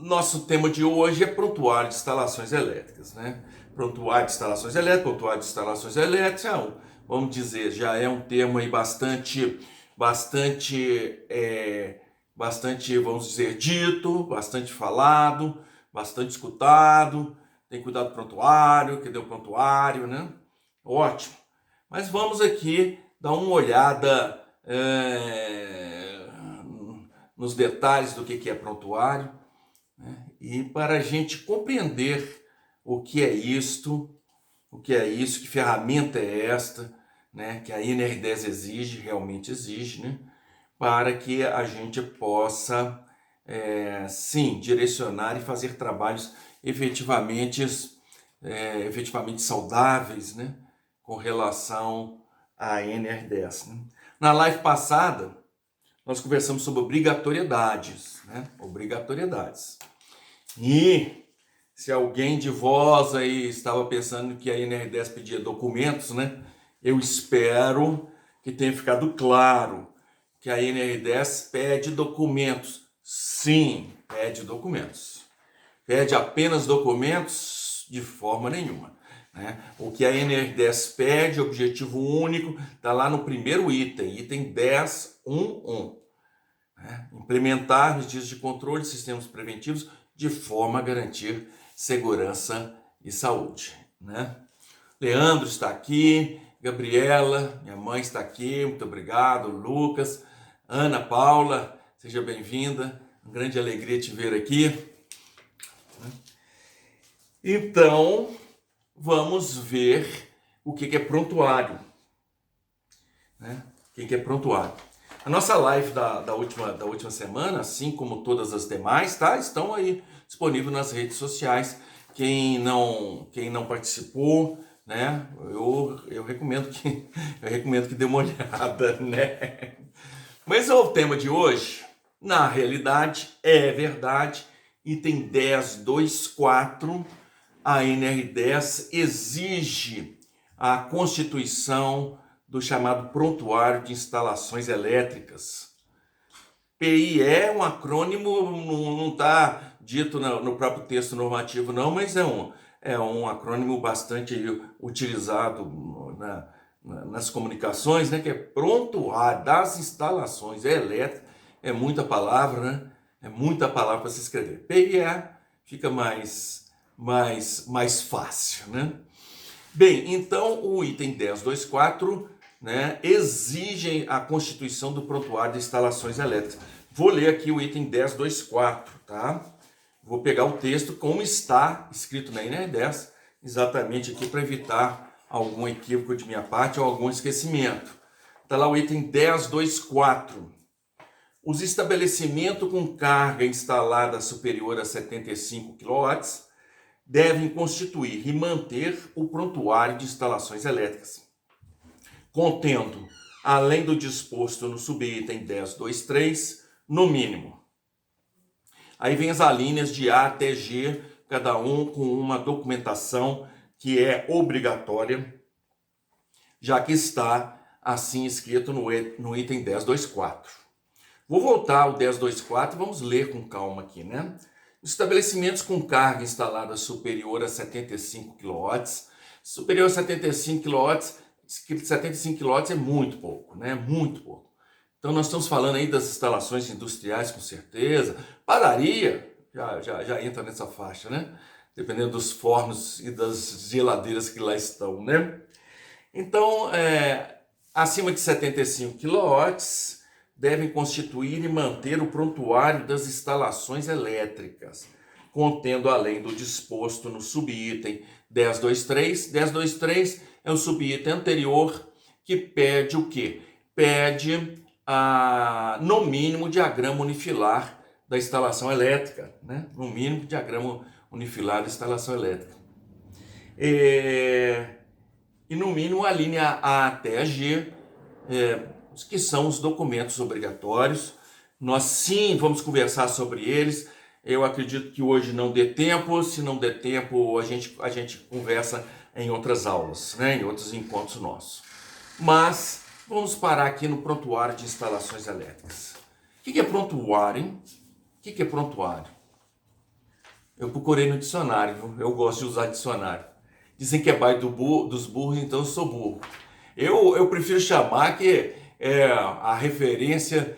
nosso tema de hoje é prontuário de instalações elétricas, né? Prontuário de instalações elétricas, prontuário de instalações elétricas, vamos dizer, já é um termo aí bastante, vamos dizer, dito, bastante falado, bastante escutado. Tem cuidado do prontuário, cadê o prontuário, né? Ótimo. Mas vamos aqui dar uma olhada nos detalhes do que é prontuário, né? E para a gente compreender o que é isto, que ferramenta é esta, né? Que a NR10 exige, realmente exige, né? Para que a gente possa, sim, direcionar e fazer trabalhos efetivamente saudáveis, né? Com relação à NR10. Né? Na live passada, nós conversamos sobre obrigatoriedades, né? Obrigatoriedades. E se alguém de vós aí estava pensando que a NR10 pedia documentos, né? Eu espero que tenha ficado claro que a NR10 pede documentos. Sim, pede documentos. Pede apenas documentos? De forma nenhuma. Né? O que a NR10 pede, objetivo único, está lá no primeiro item 10.1.1. Né? Implementar medidas de controle de sistemas preventivos de forma a garantir segurança e saúde. Né? Leandro está aqui, Gabriela, minha mãe está aqui, muito obrigado, Lucas, Ana Paula, seja bem-vinda, uma grande alegria te ver aqui. Então, vamos ver o que é prontuário. Né? O que é prontuário? A nossa live da última semana, assim como todas as demais, tá? Estão aí disponíveis nas redes sociais. Quem não participou, né? Eu recomendo que dê uma olhada, né? Mas o tema de hoje, na realidade, é verdade. Item 10.2.4, a NR10 exige a constituição do chamado Prontuário de Instalações Elétricas. PI é um acrônimo, não está dito no próprio texto normativo não, mas é um acrônimo bastante utilizado nas comunicações, né, que é Prontuário das Instalações Elétricas. É muita palavra, né? É muita palavra para se escrever. PIE fica mais fácil, né? Bem, então o item 10.2.4, né, exige a constituição do prontuário de instalações elétricas. Vou ler aqui o item 10.2.4, tá? Vou pegar o texto como está escrito na NR10, exatamente aqui para evitar algum equívoco de minha parte ou algum esquecimento. Está lá o item 10.2.4. Os estabelecimentos com carga instalada superior a 75 kW devem constituir e manter o prontuário de instalações elétricas, contendo, além do disposto no subitem 10.2.3, no mínimo. Aí vem as alíneas de A até G, cada um com uma documentação que é obrigatória, já que está assim escrito no item 10.2.4. Vou voltar ao 10.2.4 e vamos ler com calma aqui, né? Estabelecimentos com carga instalada superior a 75 kW. Superior a 75 kW, 75 kW é muito pouco, né? Muito pouco. Então nós estamos falando aí das instalações industriais, com certeza. Padaria já entra nessa faixa, né? Dependendo dos fornos e das geladeiras que lá estão, né? Então, acima de 75 kW, devem constituir e manter o prontuário das instalações elétricas, contendo além do disposto no subitem 10.2.3. 10.2.3 é o subitem anterior que pede o quê? Pede, no mínimo, diagrama unifilar da instalação elétrica, né? No mínimo, diagrama unifilar da instalação elétrica. E no mínimo, a linha A até a G, que são os documentos obrigatórios. Nós sim vamos conversar sobre eles. Eu acredito que hoje não dê tempo. Se não der tempo, a gente conversa em outras aulas, né? Em outros encontros nossos. Mas vamos parar aqui no prontuário de instalações elétricas. O que é prontuário, hein? O que é prontuário? Eu procurei no dicionário, viu? Eu gosto de usar dicionário. Dizem que é pai dos burros, então eu sou burro. Eu prefiro chamar que é a referência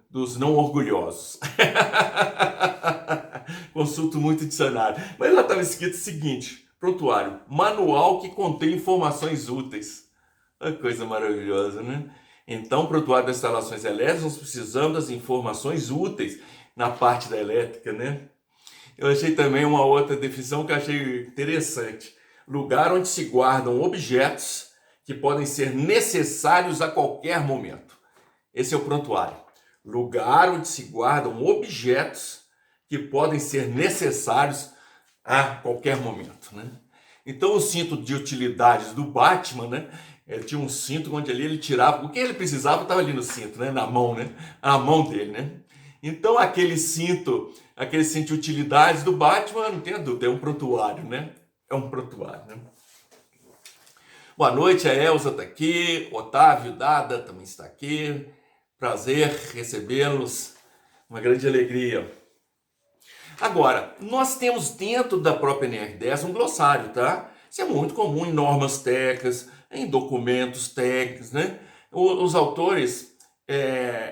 dos não orgulhosos. Consulto muito dicionário. Mas lá estava escrito o seguinte: prontuário, manual que contém informações úteis. Uma coisa maravilhosa, né? Então, prontuário das instalações elétricas, nós precisamos das informações úteis na parte da elétrica, né? Eu achei também uma outra definição que eu achei interessante. Lugar onde se guardam objetos que podem ser necessários a qualquer momento. Esse é o prontuário. Lugar onde se guardam objetos que podem ser necessários a qualquer momento, né? Então, o cinto de utilidades do Batman, né? Ele tinha um cinto onde ali ele tirava o que ele precisava, estava ali no cinto, né? Na mão, né? A mão dele, né? Então, aquele cinto de utilidades do Batman, não tem dúvida, é um prontuário, né? É um prontuário, né? Boa noite, a Elza está aqui, Otávio Dada também está aqui. Prazer recebê-los, uma grande alegria. Agora, nós temos dentro da própria NR10 um glossário, tá? Isso é muito comum em normas técnicas, em documentos técnicos, né? Os autores,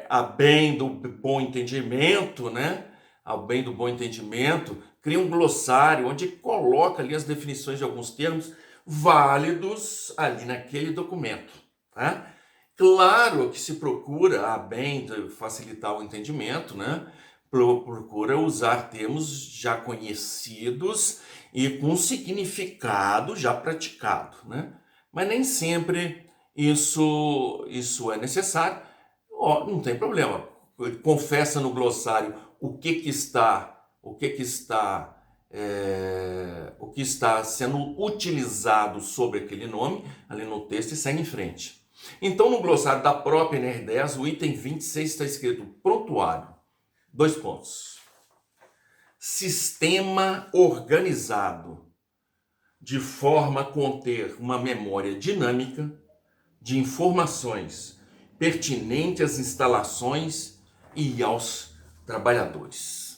a bem do bom entendimento, né? Ao bem do bom entendimento, criam um glossário onde coloca ali as definições de alguns termos válidos ali naquele documento, tá? Claro que se procura, a bem de facilitar o entendimento, né? Procura usar termos já conhecidos e com significado já praticado, né? Mas nem sempre isso é necessário. Não tem problema. Confessa no glossário o que está sendo utilizado sobre aquele nome ali no texto e segue em frente. Então, no glossário da própria NR10, o item 26 está escrito prontuário. 2 pontos. Sistema organizado de forma a conter uma memória dinâmica de informações pertinentes às instalações e aos trabalhadores.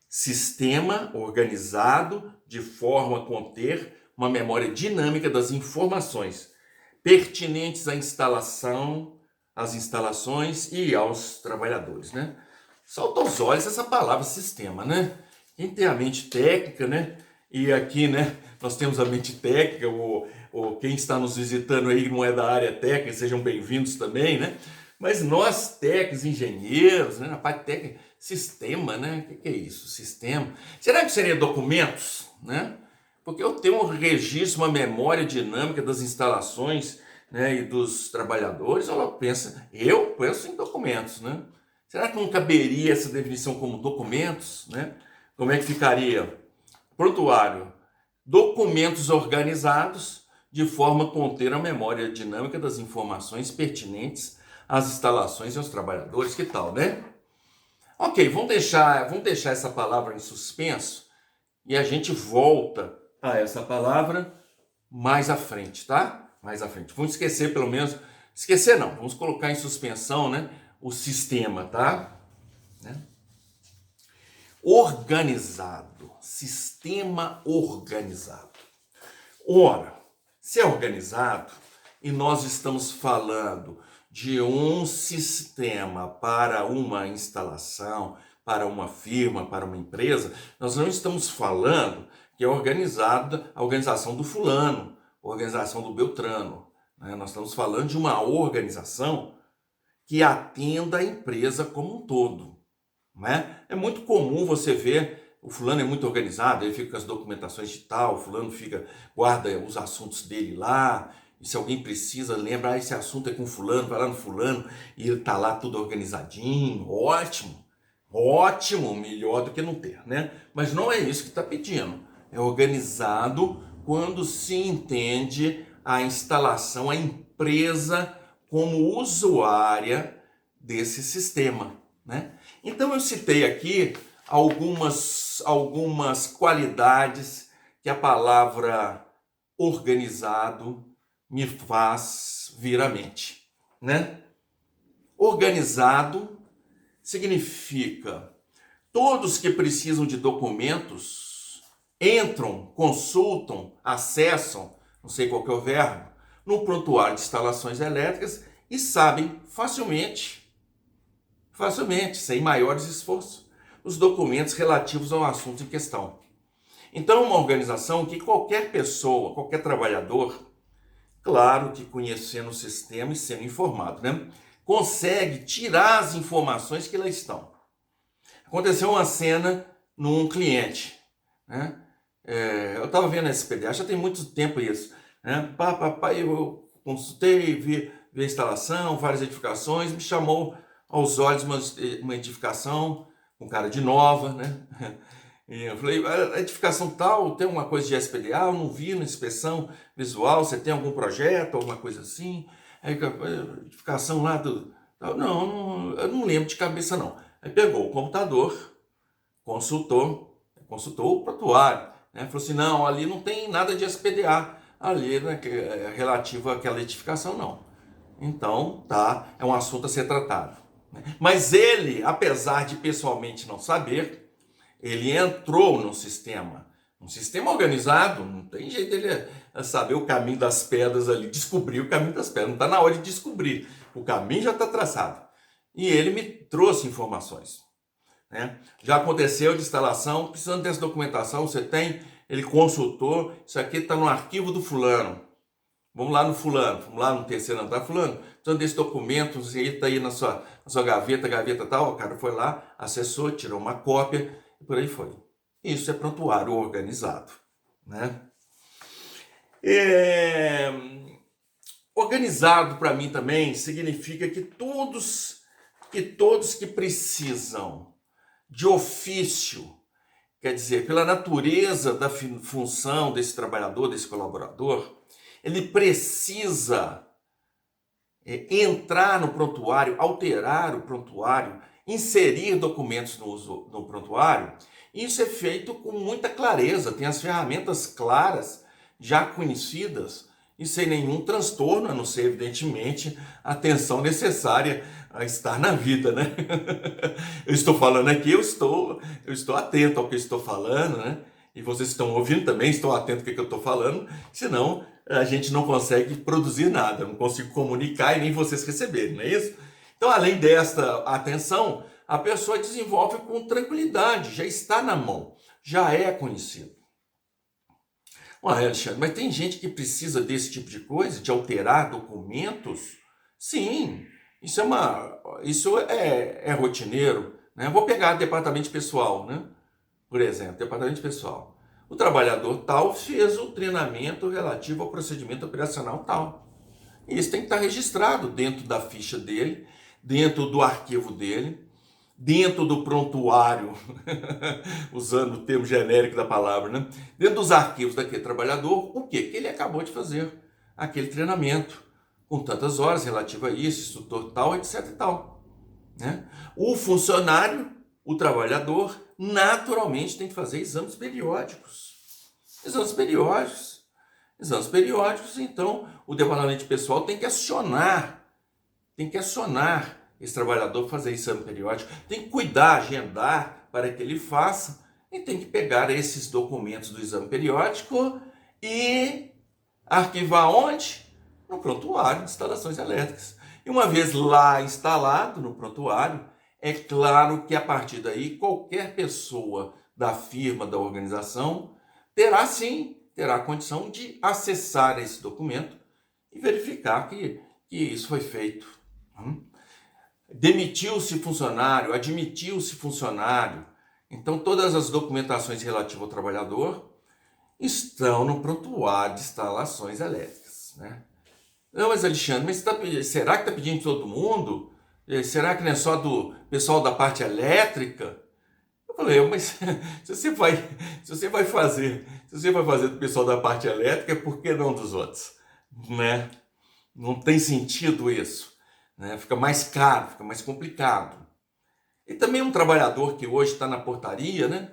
Sistema organizado de forma a conter uma memória dinâmica das informações pertinentes à instalação, às instalações e aos trabalhadores, né? Salta aos olhos essa palavra sistema, né? Quem tem a mente técnica, né? E aqui, né, nós temos a mente técnica, ou quem está nos visitando aí não é da área técnica, sejam bem-vindos também, né? Mas nós, técnicos, engenheiros, né, na parte técnica, sistema, né? O que é isso? Sistema. Será que seria documentos, né? Porque eu tenho um registro, uma memória dinâmica das instalações, né, e dos trabalhadores. Eu penso em documentos, né? Será que não caberia essa definição como documentos, né? Como é que ficaria? Prontuário. Documentos organizados de forma a conter a memória dinâmica das informações pertinentes às instalações e aos trabalhadores. Que tal, né? Ok, vamos deixar essa palavra em suspenso e a gente volta a essa palavra mais à frente, tá? Mais à frente. Vamos esquecer pelo menos... Esquecer não, vamos colocar em suspensão, né? O sistema, tá? Né? Organizado. Sistema organizado. Ora, se é organizado e nós estamos falando de um sistema para uma instalação, para uma firma, para uma empresa, nós não estamos falando que é organizada a organização do fulano, a organização do Beltrano, né? Nós estamos falando de uma organização que atenda a empresa como um todo, né? É muito comum você ver, o fulano é muito organizado, ele fica com as documentações de tal, o fulano guarda os assuntos dele lá, e se alguém precisa, lembra, esse assunto é com fulano, vai lá no fulano, e ele tá lá tudo organizadinho, ótimo, melhor do que não ter, né? Mas não é isso que está pedindo. É organizado quando se entende a instalação, a empresa como usuária desse sistema, né? Então eu citei aqui algumas qualidades que a palavra organizado me faz vir à mente, né? Organizado significa todos que precisam de documentos entram, consultam, acessam, não sei qual que é o verbo, no prontuário de instalações elétricas e sabem facilmente, sem maiores esforços, os documentos relativos ao assunto em questão. Então, uma organização que qualquer pessoa, qualquer trabalhador, claro que conhecendo o sistema e sendo informado, né, consegue tirar as informações que lá estão. Aconteceu uma cena num cliente, né? Eu estava vendo esse PDA, já tem muito tempo isso, né? Eu consultei, vi a instalação, várias edificações, me chamou aos olhos uma edificação com cara de nova, né? E eu falei, a edificação tal tem uma coisa de SPDA, eu não vi na inspeção visual, você tem algum projeto, alguma coisa assim? Aí, a edificação lá do... Não, eu não lembro de cabeça não. Aí pegou o computador, consultou o prontuário, né? Falou assim, não, ali não tem nada de SPDA, ali, né, relativo àquela edificação, não. Então, tá, é um assunto a ser tratado. Mas ele, apesar de pessoalmente não saber, ele entrou no sistema, um sistema organizado, não tem jeito dele saber o caminho das pedras ali, descobrir o caminho das pedras, não está na hora de descobrir, o caminho já está traçado. E ele me trouxe informações, né? Já aconteceu de instalação, precisando dessa documentação, você tem, ele consultou, isso aqui está no arquivo do fulano, vamos lá no fulano, vamos lá no terceiro andar, fulano, precisando desse documento, está aí na sua gaveta tal, o cara foi lá, acessou, tirou uma cópia, e por aí foi. Isso é prontuário organizado, né? Organizado para mim também significa que todos que precisam de ofício, quer dizer, pela natureza da função desse trabalhador, desse colaborador, ele precisa entrar no prontuário, alterar o prontuário, inserir documentos no prontuário. Isso é feito com muita clareza, tem as ferramentas claras, já conhecidas, e sem nenhum transtorno, a não ser, evidentemente, a atenção necessária a estar na vida, né? Eu estou falando aqui, eu estou atento ao que eu estou falando, né? E vocês estão ouvindo também, estão atentos ao que eu estou falando, senão a gente não consegue produzir nada, não consigo comunicar e nem vocês receberem, não é isso? Então, além desta atenção, a pessoa desenvolve com tranquilidade, já está na mão, já é conhecido. Ué, Alexandre, mas tem gente que precisa desse tipo de coisa, de alterar documentos? Sim, isso é rotineiro, né? Vou pegar departamento pessoal, né? Por exemplo, departamento pessoal. O trabalhador tal fez um treinamento relativo ao procedimento operacional tal. E isso tem que estar registrado dentro da ficha dele, dentro do arquivo dele, dentro do prontuário, usando o termo genérico da palavra, né? Dentro dos arquivos daquele trabalhador, o que ele acabou de fazer, aquele treinamento, com tantas horas relativo a isso, instrutor tal, etc e tal, né? O funcionário, o trabalhador, naturalmente tem que fazer exames periódicos. Então, o departamento pessoal tem que acionar esse trabalhador fazer exame periódico, tem que cuidar, agendar para que ele faça, e tem que pegar esses documentos do exame periódico e arquivar onde? No prontuário de instalações elétricas. E uma vez lá instalado no prontuário, é claro que a partir daí qualquer pessoa da firma, da organização, terá a condição de acessar esse documento e verificar que isso foi feito. Demitiu-se funcionário, admitiu-se funcionário. Então, todas as documentações relativas ao trabalhador estão no prontuário de instalações elétricas, né? Não, mas Alexandre, será que está pedindo todo mundo? Será que não é só do pessoal da parte elétrica? Eu falei, mas se você vai fazer do pessoal da parte elétrica, por que não dos outros? Né? Não tem sentido isso. Né? Fica mais caro, fica mais complicado. E também um trabalhador que hoje está na portaria, né?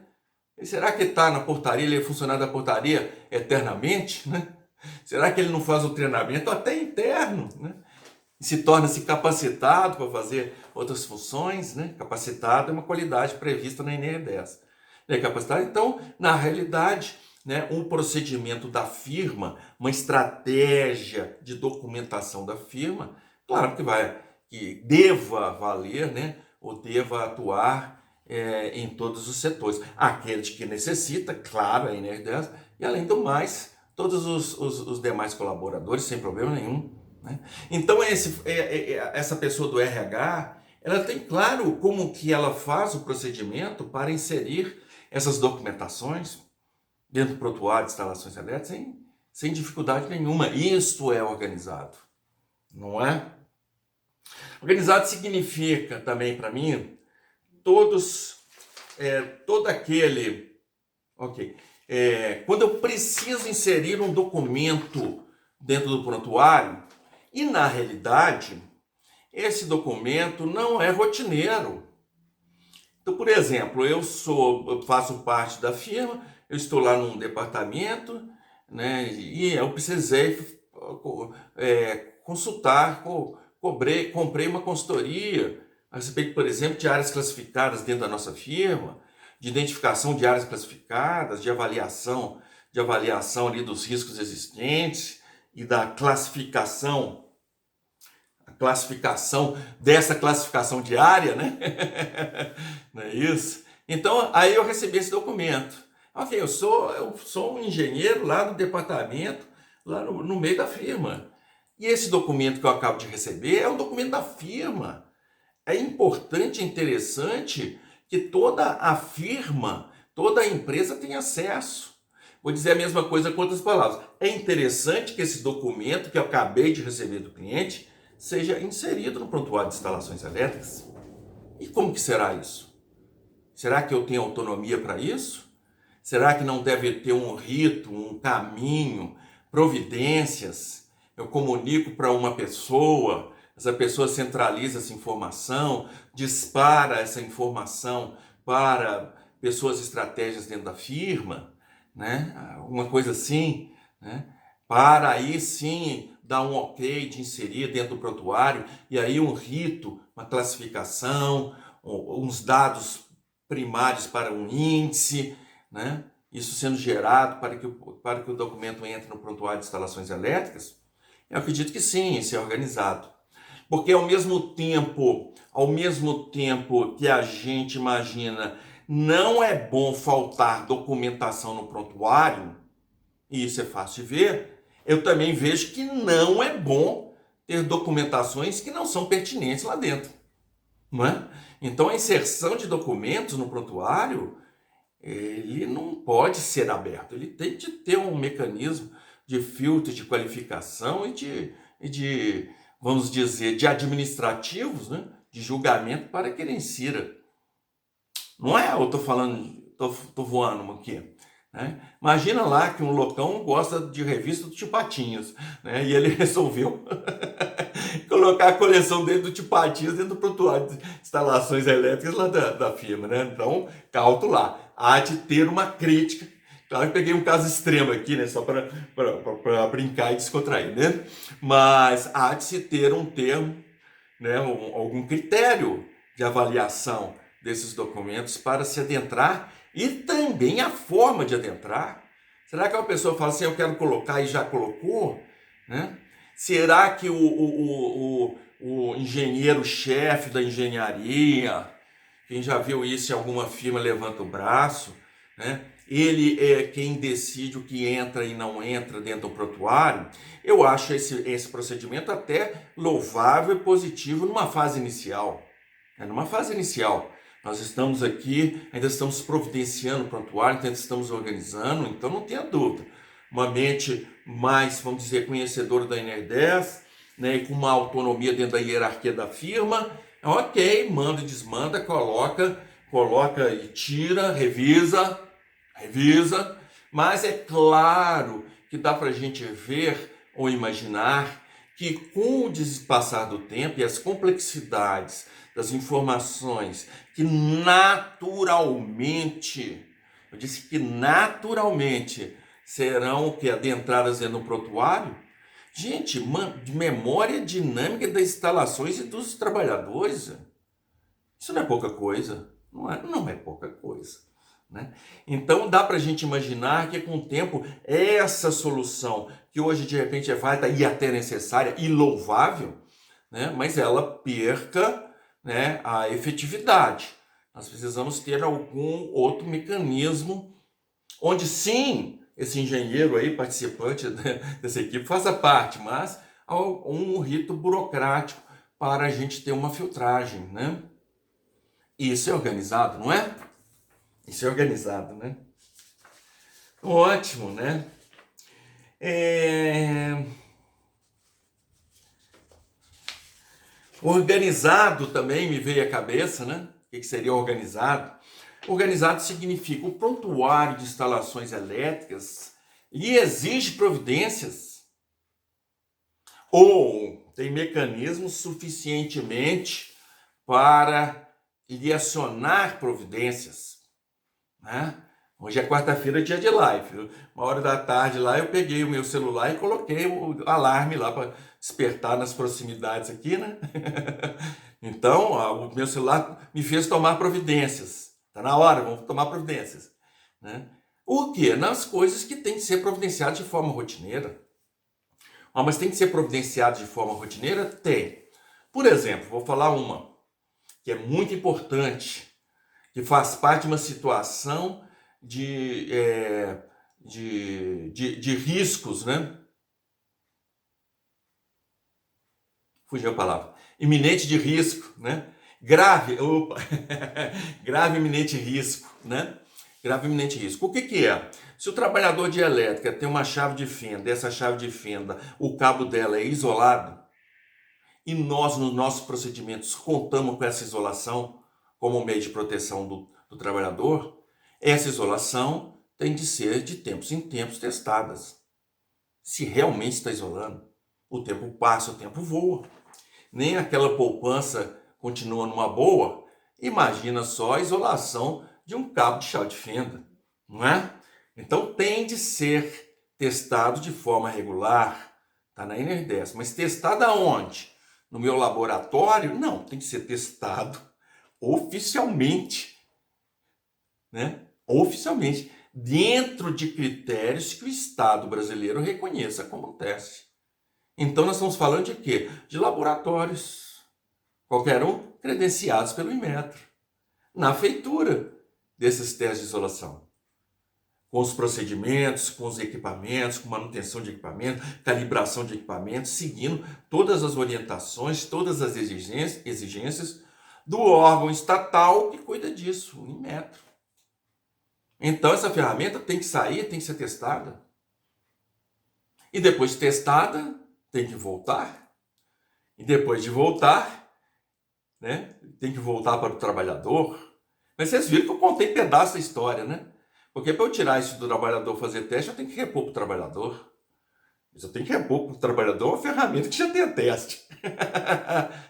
E será que está na portaria, ele é funcionário da portaria eternamente, né? Será que ele não faz um treinamento até interno, né? se torna-se capacitado para fazer outras funções, né? Capacitado é uma qualidade prevista na NR10. Né? Capacitado, então, na realidade, né, um procedimento da firma, uma estratégia de documentação da firma, claro que deva valer, né, ou deva atuar em todos os setores. Aquele que necessita, claro, a NR10, e além do mais, todos os demais colaboradores, sem problema nenhum. Né? Então, essa pessoa do RH, ela tem claro como que ela faz o procedimento para inserir essas documentações dentro do prontuário de instalações elétricas sem dificuldade nenhuma. Isso é organizado, não é? Organizado significa também para mim todo aquele, ok, quando eu preciso inserir um documento dentro do prontuário e na realidade esse documento não é rotineiro. Então, por exemplo, eu faço parte da firma, eu estou lá num departamento, né, e eu precisei consultar, comprei uma consultoria a respeito, por exemplo, de áreas classificadas dentro da nossa firma, de identificação de áreas classificadas, de avaliação ali dos riscos existentes e da classificação dessa classificação de área, né? Não é isso? Então, aí eu recebi esse documento. Ok, eu sou um engenheiro lá do departamento, lá no meio da firma. E esse documento que eu acabo de receber é um documento da firma. É importante e interessante que toda a firma, toda a empresa tenha acesso. Vou dizer a mesma coisa com outras palavras. É interessante que esse documento que eu acabei de receber do cliente seja inserido no prontuário de instalações elétricas. E como que será isso? Será que eu tenho autonomia para isso? Será que não deve ter um rito, um caminho, providências? Eu comunico para uma pessoa, essa pessoa centraliza essa informação, dispara essa informação para pessoas estratégicas dentro da firma, né? Uma coisa assim, né? Para aí sim dar um ok de inserir dentro do prontuário, e aí um rito, uma classificação, uns dados primários para um índice, né? Isso sendo gerado para que o documento entre no prontuário de instalações elétricas. Eu acredito que sim, isso é organizado. Porque ao mesmo tempo que a gente imagina não é bom faltar documentação no prontuário, e isso é fácil de ver, eu também vejo que não é bom ter documentações que não são pertinentes lá dentro. Não é? Então a inserção de documentos no prontuário, ele não pode ser aberto, ele tem de ter um mecanismo de filtro, de qualificação e de vamos dizer, de administrativos, né? De julgamento para que ele insira. Não é, eu estou falando, estou voando aqui. Né? Imagina lá que um loucão gosta de revista do Tio Patinhas, né? E ele resolveu colocar a coleção dele do Tio Patinhas dentro do prontuário de instalações elétricas lá da firma, né? Então, cauto lá. Há de ter uma crítica. Claro que peguei um caso extremo aqui, né? Só para brincar e descontrair, né? Mas há de se ter um termo, né? Algum critério de avaliação desses documentos para se adentrar e também a forma de adentrar. Será que uma pessoa fala assim, eu quero colocar e já colocou? Né? Será que o engenheiro-chefe da engenharia, quem já viu isso em alguma firma, levanta o braço, né? Ele é quem decide o que entra e não entra dentro do prontuário? Eu acho esse procedimento até louvável e positivo numa fase inicial. Numa fase inicial, nós estamos aqui, ainda estamos providenciando o prontuário, ainda estamos organizando, então não tenha dúvida. Uma mente mais, vamos dizer, conhecedora da NR10, né, e com uma autonomia dentro da hierarquia da firma, ok, manda e desmanda, coloca e tira, revisa, mas é claro que dá para a gente ver ou imaginar que com o passar do tempo e as complexidades das informações que naturalmente, eu disse que naturalmente serão adentradas dentro do prontuário, Gente, de memória dinâmica das instalações e dos trabalhadores. Isso não é pouca coisa. Não é pouca coisa. Né? Então dá para a gente imaginar que com o tempo essa solução, que hoje de repente é válida e até necessária e louvável, né? Mas ela perca, né, a efetividade. Nós precisamos ter algum outro mecanismo onde sim, esse engenheiro aí, participante dessa equipe, faça parte, mas um rito burocrático para a gente ter uma filtragem, né? Isso é organizado, não é? Isso é organizado, né? Ótimo, né? Organizado também me veio à cabeça, né? O que seria organizado? Organizado significa o prontuário de instalações elétricas lhe exige providências ou tem mecanismos suficientemente para lhe acionar providências, né? Hoje é quarta-feira, dia de live. 1h da tarde lá eu peguei o meu celular e coloquei o alarme lá para despertar nas proximidades aqui, né? Então, o meu celular me fez tomar providências. Tá na hora, vamos tomar providências, né? O quê? Nas coisas que tem que ser providenciadas de forma rotineira. Mas tem que ser providenciado de forma rotineira? Tem. Por exemplo, vou falar uma que é muito importante, que faz parte de uma situação de riscos, né? Fugiu a palavra. Iminente de risco, né? Grave, grave iminente risco, né? Grave iminente risco. O que é? Se o trabalhador de elétrica tem uma chave de fenda, essa chave de fenda, o cabo dela é isolado, e nós, nos nossos procedimentos, contamos com essa isolação como meio de proteção do trabalhador, essa isolação tem de ser de tempos em tempos testadas. Se realmente está isolando, o tempo passa, o tempo voa. Nem aquela poupança continua numa boa. Imagina só a isolação de um cabo de chave de fenda, não é? Então tem de ser testado de forma regular, está na NR10, mas testado aonde? No meu laboratório? Não, tem que ser testado oficialmente, né? Oficialmente, dentro de critérios que o Estado brasileiro reconheça como teste. Então nós estamos falando de quê? De laboratórios, qualquer um credenciados pelo Inmetro, na feitura desses testes de isolação, com os procedimentos, com os equipamentos, com manutenção de equipamento, calibração de equipamentos, seguindo todas as orientações, todas as exigências do órgão estatal que cuida disso, o Inmetro. Então essa ferramenta tem que sair, tem que ser testada. E depois de testada, tem que voltar. E depois de voltar, né, tem que voltar para o trabalhador. Mas vocês viram que eu contei pedaço da história, né? Porque para eu tirar isso do trabalhador fazer teste, eu tenho que repor para o trabalhador. Mas eu tenho que repor para o trabalhador uma ferramenta que já tem teste.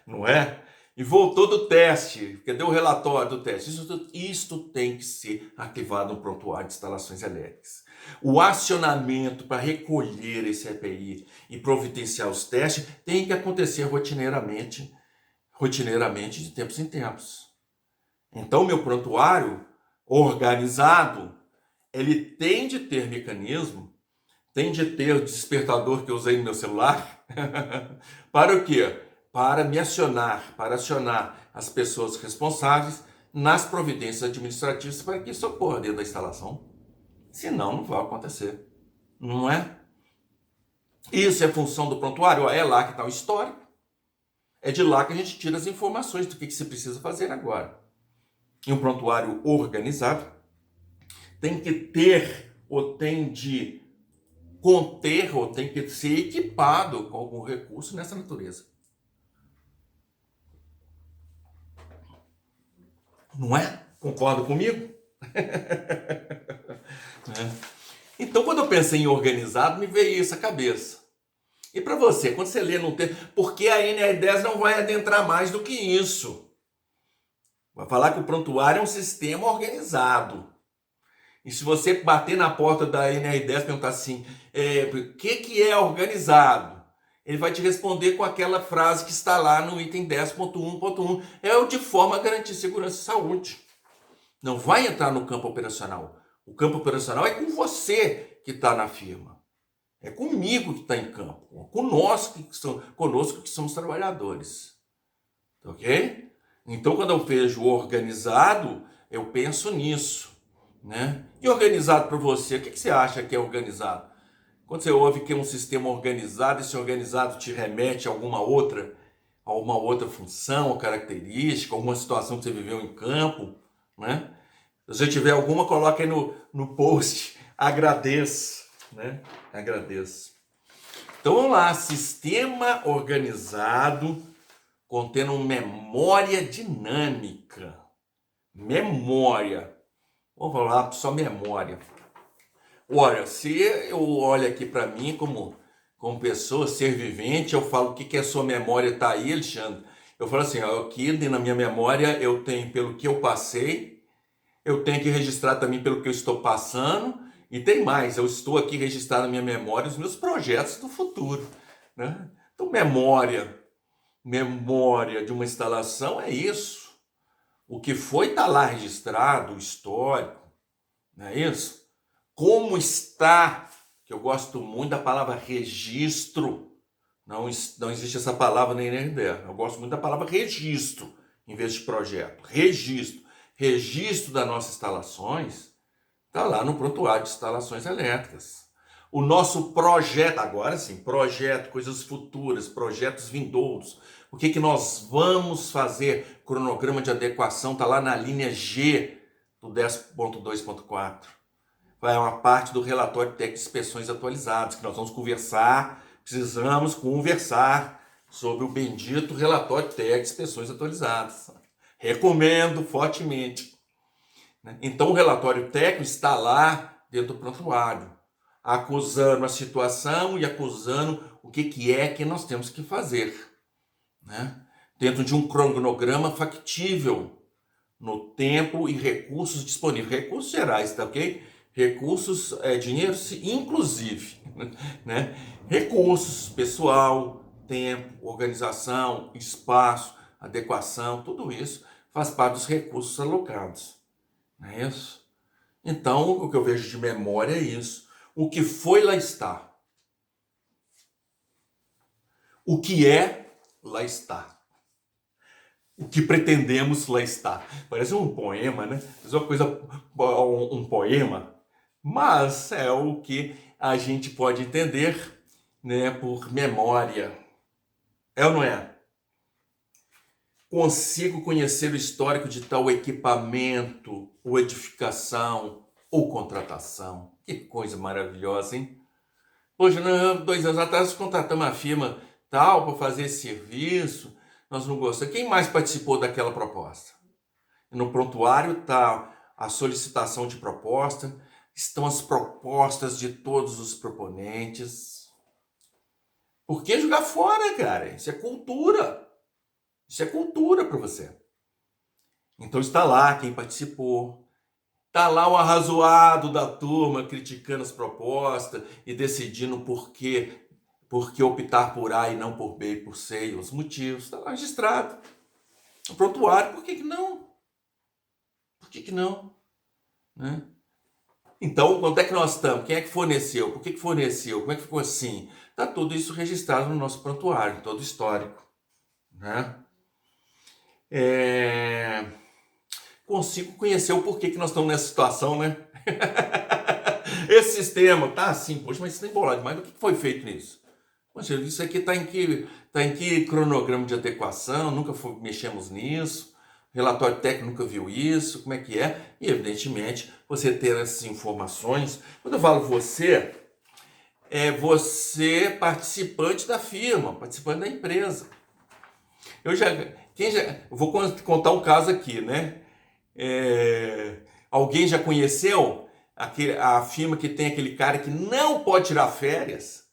Não é? E voltou do teste, cadê o relatório do teste? Isso tem que ser arquivado no prontuário de instalações elétricas. O acionamento para recolher esse EPI e providenciar os testes tem que acontecer rotineiramente de tempos em tempos. Então, meu prontuário organizado, ele tem de ter mecanismo, tem de ter o despertador que eu usei no meu celular, para o quê? Para me acionar, para acionar as pessoas responsáveis nas providências administrativas para que isso ocorra dentro da instalação. Senão, não vai acontecer. Não é? Isso é função do prontuário? É lá que está o histórico. É de lá que a gente tira as informações do que se precisa fazer agora. E um prontuário organizado tem que ter, ou tem de conter, ou tem que ser equipado com algum recurso nessa natureza. Não é? Concorda comigo? Então, quando eu pensei em organizado, me veio isso à cabeça. E para você, quando você lê no texto, porque a NR10 não vai adentrar mais do que isso. Vai falar que o prontuário é um sistema organizado. E se você bater na porta da NR10 e perguntar assim, o que é organizado? ele vai te responder com aquela frase que está lá no item 10.1.1. É o de forma a garantir segurança e saúde. Não vai entrar no campo operacional. O campo operacional é com você que está na firma. É comigo que está em campo. Conosco que somos trabalhadores. Ok? Então, quando eu vejo organizado, eu penso nisso. Né? E organizado para você, o que você acha que é organizado? Quando você ouve que é um sistema organizado, esse organizado te remete a alguma outra função ou característica, alguma situação que você viveu em campo, né? Se você tiver alguma, coloque aí no post. Agradeço, né? Agradeço. Então vamos lá, sistema organizado contendo memória dinâmica. Memória. Vamos falar só memória. Olha, se eu olho aqui para mim como pessoa, ser vivente, eu falo o que é sua memória, tá aí, Alexandre? Eu falo assim, ó, aqui na minha memória eu tenho pelo que eu passei, eu tenho que registrar também pelo que eu estou passando, e tem mais, eu estou aqui registrando na minha memória os meus projetos do futuro, né? Então, memória de uma instalação é isso. O que foi está lá registrado, o histórico, não é isso? Como está, que eu gosto muito da palavra registro, não existe essa palavra nem ideia. Eu gosto muito da palavra registro, em vez de projeto. Registro das nossas instalações está lá no prontuário de instalações elétricas. O nosso projeto, agora sim, projeto, coisas futuras, projetos vindouros. O que nós vamos fazer? Cronograma de adequação está lá na linha G do 10.2.4. Vai uma parte do relatório técnico de inspeções atualizados, que nós vamos precisamos conversar sobre o bendito relatório técnico de inspeções atualizadas. Recomendo fortemente. Então o relatório técnico está lá dentro do prontuário, acusando a situação e acusando o que é que nós temos que fazer, né? Dentro de um cronograma factível, no tempo e recursos disponíveis. Recursos gerais, tá ok? Recursos, dinheiro, inclusive, né? Recursos, pessoal, tempo, organização, espaço, adequação, tudo isso faz parte dos recursos alocados, não é isso? Então, o que eu vejo de memória é isso. O que foi, lá está. O que é, lá está. O que pretendemos, lá está. Parece um poema, né? É uma coisa, um poema. Mas é o que a gente pode entender, né, por memória. É ou não é? Consigo conhecer o histórico de tal equipamento, ou edificação, ou contratação. Que coisa maravilhosa, hein? Poxa, 2 anos atrás contratamos uma firma tal para fazer esse serviço, nós não gostamos. Quem mais participou daquela proposta? No prontuário está a solicitação de proposta, estão as propostas de todos os proponentes. Por que jogar fora, cara? Isso é cultura. Isso é cultura para você. Então está lá quem participou. Está lá o arrazoado da turma criticando as propostas e decidindo por que optar por A e não por B e por C e os motivos. Está lá registrado. O prontuário, por que não? Por que não? Né? Então, quanto é que nós estamos? Quem é que forneceu? Por que forneceu? Como é que ficou assim? Está tudo isso registrado no nosso prontuário, todo histórico, né? Consigo conhecer o porquê que nós estamos nessa situação, né? Esse sistema tá assim, poxa, mas isso tem embolado demais. O que foi feito nisso? Poxa, isso aqui está em que cronograma de adequação? Nunca mexemos nisso. Relatório técnico nunca viu isso, como é que é? E, evidentemente, você ter essas informações. Quando eu falo você, é você participante da firma, participante da empresa. Eu vou contar um caso aqui, né? Alguém já conheceu a firma que tem aquele cara que não pode tirar férias,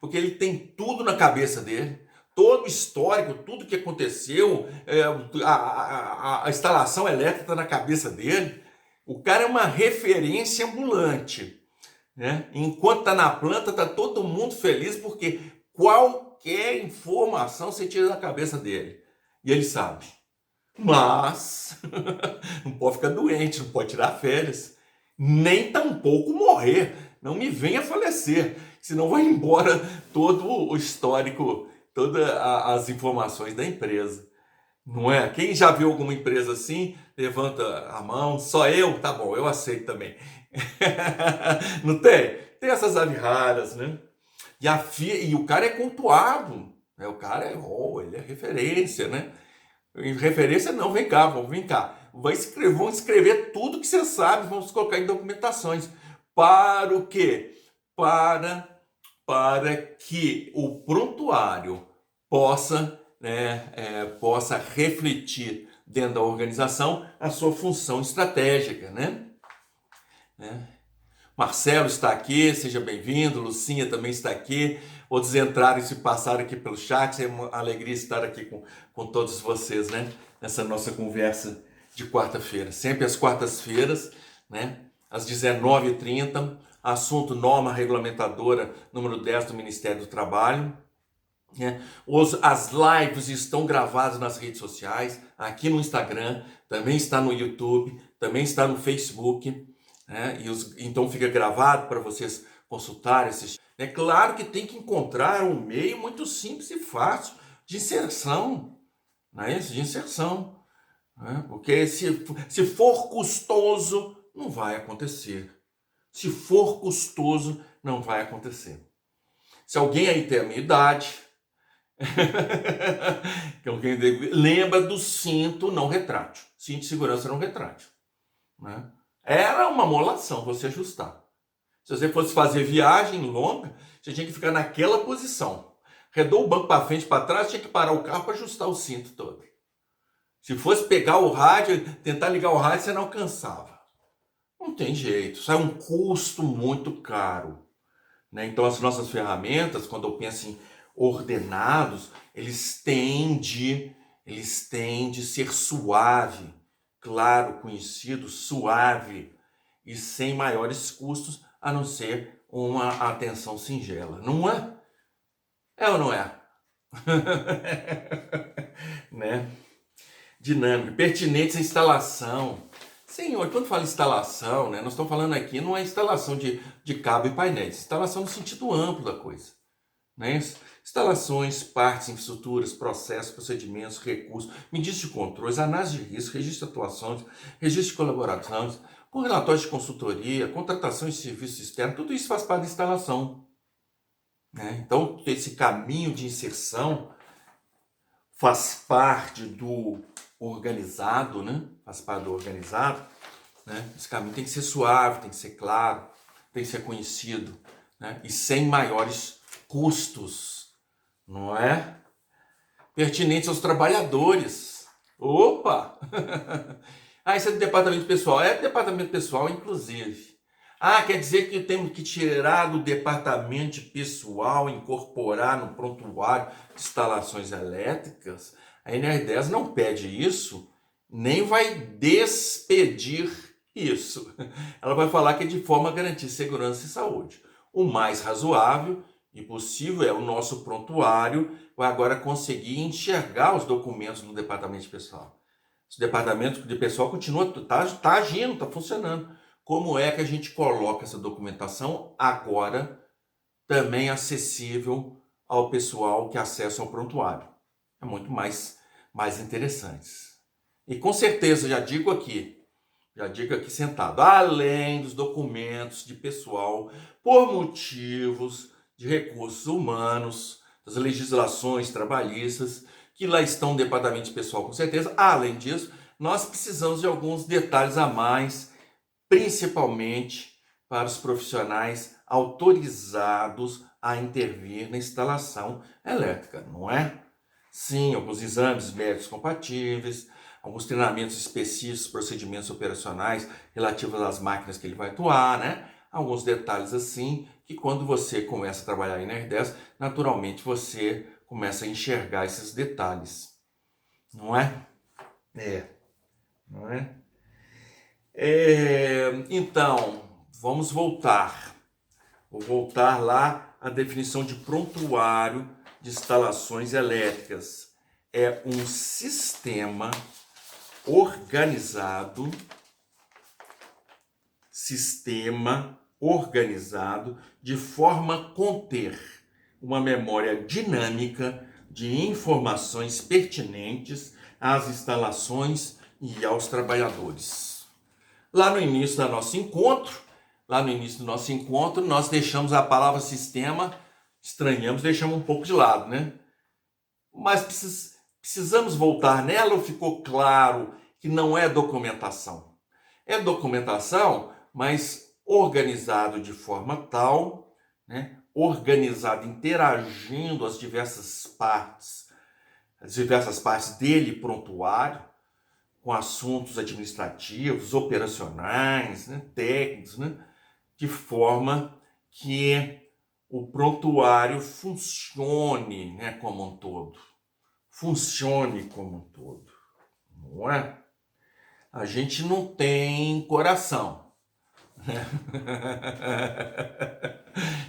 porque ele tem tudo na cabeça dele. Todo o histórico, tudo que aconteceu, a instalação elétrica está na cabeça dele. O cara é uma referência ambulante, né? Enquanto está na planta, está todo mundo feliz, porque qual qualquer informação você tira da cabeça dele. E ele sabe. Mas não pode ficar doente, não pode tirar férias, nem tampouco morrer. Não me venha falecer, senão vai embora todo o histórico, todas as informações da empresa. Não é? Quem já viu alguma empresa assim, levanta a mão. Só eu? Tá bom, eu aceito também. Não tem? Tem essas aves raras, né? E o cara é cultuado. Né? O cara ele é referência, né? Referência não, vem cá. Vão escrever tudo que você sabe, vamos colocar em documentações. Para o quê? Para que o prontuário possa, possa refletir dentro da organização a sua função estratégica, né? Marcelo está aqui, seja bem-vindo. Lucinha também está aqui. Outros entraram e se passaram aqui pelo chat. É uma alegria estar aqui com todos vocês, né? Nessa nossa conversa de quarta-feira. Sempre às quartas-feiras, né? Às 19h30. Assunto norma regulamentadora número 10 do Ministério do Trabalho. Né? As lives estão gravadas nas redes sociais, aqui no Instagram, também está no YouTube, também está no Facebook. Né? Então fica gravado para vocês consultarem, assistir. É claro que tem que encontrar um meio muito simples e fácil de inserção, não é isso? De inserção, né? Porque se for custoso, não vai acontecer. Se for custoso, não vai acontecer. Se alguém aí tem a minha idade, lembra do cinto não retrátil, cinto de segurança não retrátil, né? Era uma molação você ajustar. Se você fosse fazer viagem longa, você tinha que ficar naquela posição. Redou o banco para frente, para trás, tinha que parar o carro para ajustar o cinto todo. Se fosse pegar o rádio, tentar ligar o rádio, você não alcançava. Não tem jeito, isso é um custo muito caro. Né? Então as nossas ferramentas, quando eu penso em ordenados, eles têm de ser suave, claro, conhecido, suave e sem maiores custos, a não ser uma atenção singela. Não é? É ou não é? Né? Dinâmico, pertinente à instalação. Senhor, quando fala instalação, né, nós estamos falando aqui não é instalação de cabo e painéis, instalação no sentido amplo da coisa. Né? Instalações, partes, infraestruturas, processos, procedimentos, recursos, medidas de controles, análise de risco, registro de atuações, registro de colaborações, com relatórios de consultoria, contratação de serviços externos, tudo isso faz parte da instalação. Né? Então, esse caminho de inserção faz parte do organizado, né? Faz parte do organizado. Né? Esse caminho tem que ser suave, tem que ser claro, tem que ser conhecido, né? E sem maiores custos, não é? Pertinentes aos trabalhadores. Opa! Isso é do departamento pessoal. É do departamento pessoal, inclusive. Quer dizer que temos que tirar do departamento pessoal, incorporar no prontuário de instalações elétricas? A NR10 não pede isso, nem vai despedir isso. Ela vai falar que é de forma a garantir segurança e saúde. O mais razoável e possível é o nosso prontuário vai agora conseguir enxergar os documentos no departamento de pessoal. Esse departamento de pessoal continua, está agindo, está funcionando. Como é que a gente coloca essa documentação agora também acessível ao pessoal que acessa ao prontuário? É muito mais interessante. E com certeza, já digo aqui sentado, além dos documentos de pessoal por motivos de recursos humanos, das legislações trabalhistas, que lá estão no departamento de pessoal com certeza, além disso, nós precisamos de alguns detalhes a mais, principalmente para os profissionais autorizados a intervir na instalação elétrica, não é? Sim, alguns exames médicos compatíveis, alguns treinamentos específicos, procedimentos operacionais relativos às máquinas que ele vai atuar, né? Alguns detalhes assim, que quando você começa a trabalhar em NR10, naturalmente você começa a enxergar esses detalhes, não é? Não é? Então, vamos voltar. Vou voltar lá à definição de prontuário de instalações elétricas é um sistema organizado de forma a conter uma memória dinâmica de informações pertinentes às instalações e aos trabalhadores. Lá no início do nosso encontro, nós deixamos a palavra sistema, estranhamos, deixamos um pouco de lado, né? Mas precisamos voltar nela ou ficou claro que não é documentação? É documentação, mas organizado de forma tal, né? Organizado, interagindo as diversas partes dele, prontuário, com assuntos administrativos, operacionais, né? Técnicos, né? De forma que o prontuário funcione, né? Como um todo. Não é? A gente não tem coração.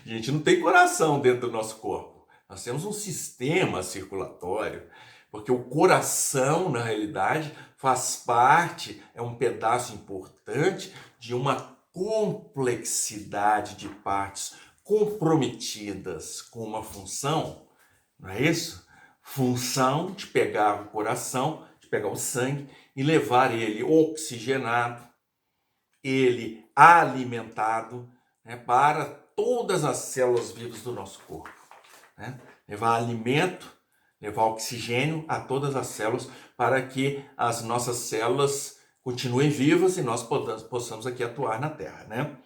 A gente não tem coração dentro do nosso corpo. Nós temos um sistema circulatório, porque o coração, na realidade, faz parte, é um pedaço importante de uma complexidade de partes comprometidas com uma função, não é isso? Função de pegar o coração, de pegar o sangue e levar ele oxigenado, ele alimentado, né, para todas as células vivas do nosso corpo, né? Levar alimento, levar oxigênio a todas as células para que as nossas células continuem vivas e nós possamos aqui atuar na Terra, né?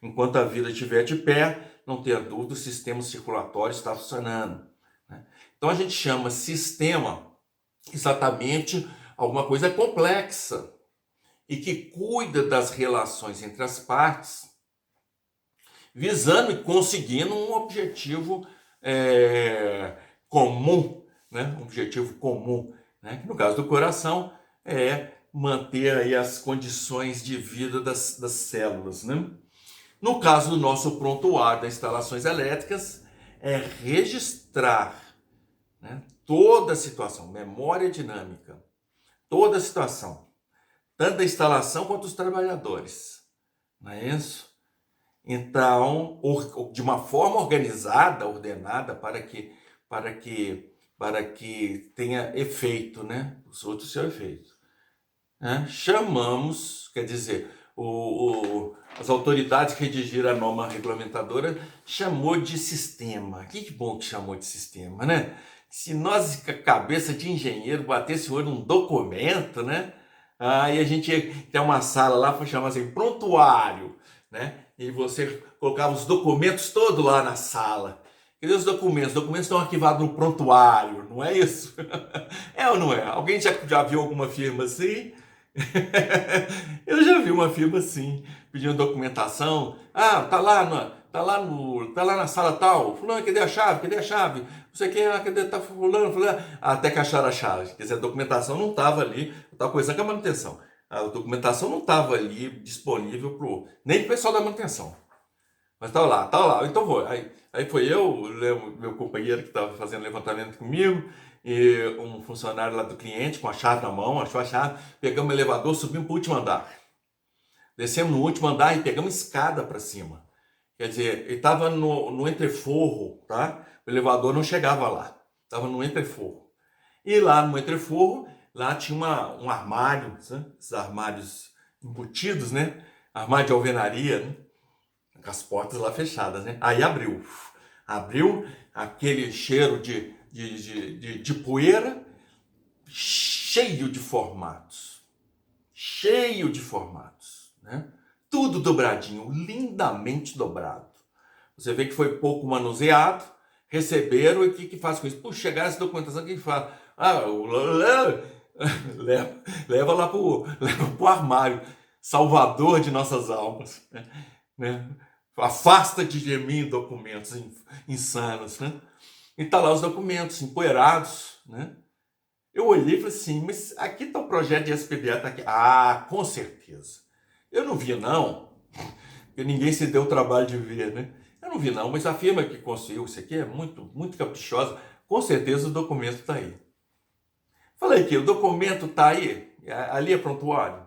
Enquanto a vida estiver de pé, não tenha dúvida, o sistema circulatório está funcionando, né? Então a gente chama sistema exatamente alguma coisa complexa e que cuida das relações entre as partes, visando e conseguindo um objetivo comum, né? Um objetivo comum, né? Que no caso do coração é manter aí as condições de vida das células, né? No caso do nosso prontuário das instalações elétricas, é registrar, né, toda a situação, memória dinâmica, toda a situação, tanto da instalação quanto dos trabalhadores, não é isso? Então, de uma forma organizada, ordenada, para que tenha efeito, né? Os outros seu efeito, né? Chamamos, quer dizer, as autoridades que redigiram a norma regulamentadora chamou de sistema. Que bom que chamou de sistema, né? Se nós, com a cabeça de engenheiro, batesse o olho num documento, né? Aí a gente tem uma sala lá, foi chamar assim, prontuário, né? E você colocava os documentos todos lá na sala. Cadê os documentos? Os documentos estão arquivados no prontuário, não é isso? É ou não é? Alguém já viu alguma firma assim? Eu já vi uma firma assim, pedindo documentação. Ah, tá lá na sala tal. Fulano, cadê a chave? Cadê a chave? Você quer, cadê? Tá fulano? Até que acharam a chave. Quer dizer, a documentação não estava ali. Eu estava conversando com a manutenção. A documentação não estava ali disponível nem para o pessoal da manutenção. Mas estava lá. Então vou. Aí foi eu, meu companheiro que estava fazendo levantamento comigo, e um funcionário lá do cliente com a chave na mão, achou a chave, pegamos o elevador, subimos para o último andar. Descemos no último andar e pegamos escada para cima. Quer dizer, ele estava no entreforro, tá? O elevador não chegava lá, estava no entreforro. E lá no entreforro, lá tinha um armário, sabe? Esses armários embutidos, né? Armário de alvenaria, né? Com as portas lá fechadas, né? Aí abriu aquele cheiro de poeira, cheio de formatos, né? Tudo dobradinho, lindamente dobrado. Você vê que foi pouco manuseado, receberam, e o que faz com isso? Puxa, chegar essa documentação, o que faz? Leva lá pro armário, salvador de nossas almas, né? Afasta de mim documentos insanos, né? E tá lá os documentos empoeirados, né? Eu olhei e falei assim, mas aqui tá o projeto de SPDA, tá aqui. Ah, com certeza. Eu não vi não, porque ninguém se deu o trabalho de ver, né? Eu não vi não, mas a firma que construiu isso aqui é muito, muito caprichosa, Com certeza o documento está aí. Falei que o documento está aí, ali é prontuário?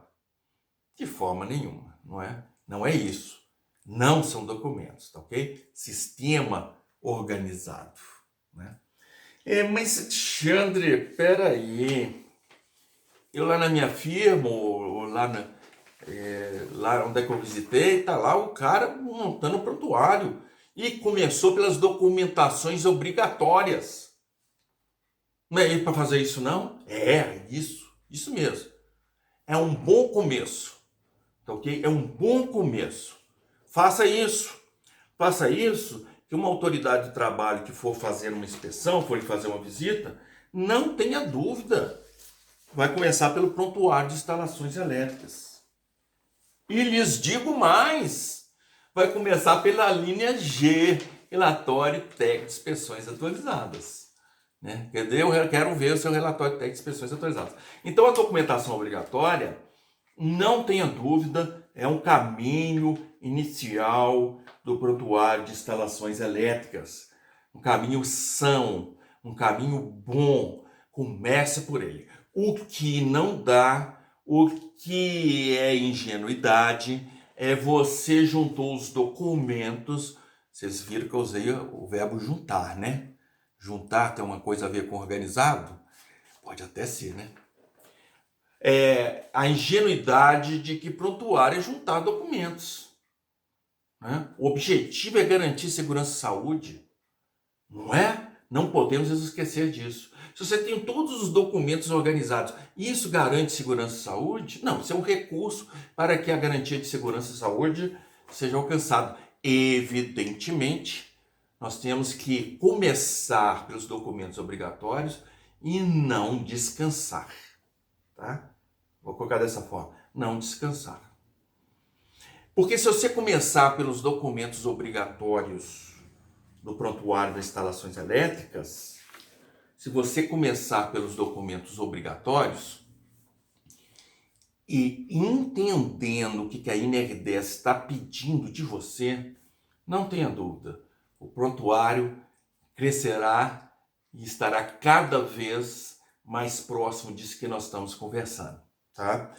De forma nenhuma, não é? Não é isso. Não são documentos, tá ok? Sistema organizado, né? Mas, Alexandre, peraí. Eu lá na minha firma, ou lá onde é que eu visitei, tá lá o cara montando prontuário. E começou pelas documentações obrigatórias. Não é ele para fazer isso, não? É, isso mesmo. É um bom começo, tá ok? É um bom começo. Faça isso. Faça isso, que uma autoridade de trabalho que for fazer uma inspeção, for fazer uma visita, não tenha dúvida. Vai começar pelo prontuário de instalações elétricas. E lhes digo mais, vai começar pela linha G, relatório técnico de inspeções atualizadas. Né? Eu quero ver o seu relatório técnico de inspeções atualizadas. Então a documentação obrigatória, não tenha dúvida, é um caminho inicial do prontuário de instalações elétricas. Um caminho são, um caminho bom. Comece por ele. O que não dá, o que é ingenuidade, é você juntou os documentos. Vocês viram que eu usei o verbo juntar, né? Juntar tem uma coisa a ver com organizado? Pode até ser, né? A ingenuidade de que prontuário é juntar documentos. Né? O objetivo é garantir segurança e saúde. Não é? Não podemos esquecer disso. Se você tem todos os documentos organizados, isso garante segurança e saúde? Não, isso é um recurso para que a garantia de segurança e saúde seja alcançada. Evidentemente, nós temos que começar pelos documentos obrigatórios e não descansar. Tá? Vou colocar dessa forma, não descansar. Porque se você começar pelos documentos obrigatórios do prontuário das instalações elétricas, se você começar pelos documentos obrigatórios e entendendo o que a INR10 está pedindo de você, não tenha dúvida, o prontuário crescerá e estará cada vez mais próximo disso que nós estamos conversando, tá?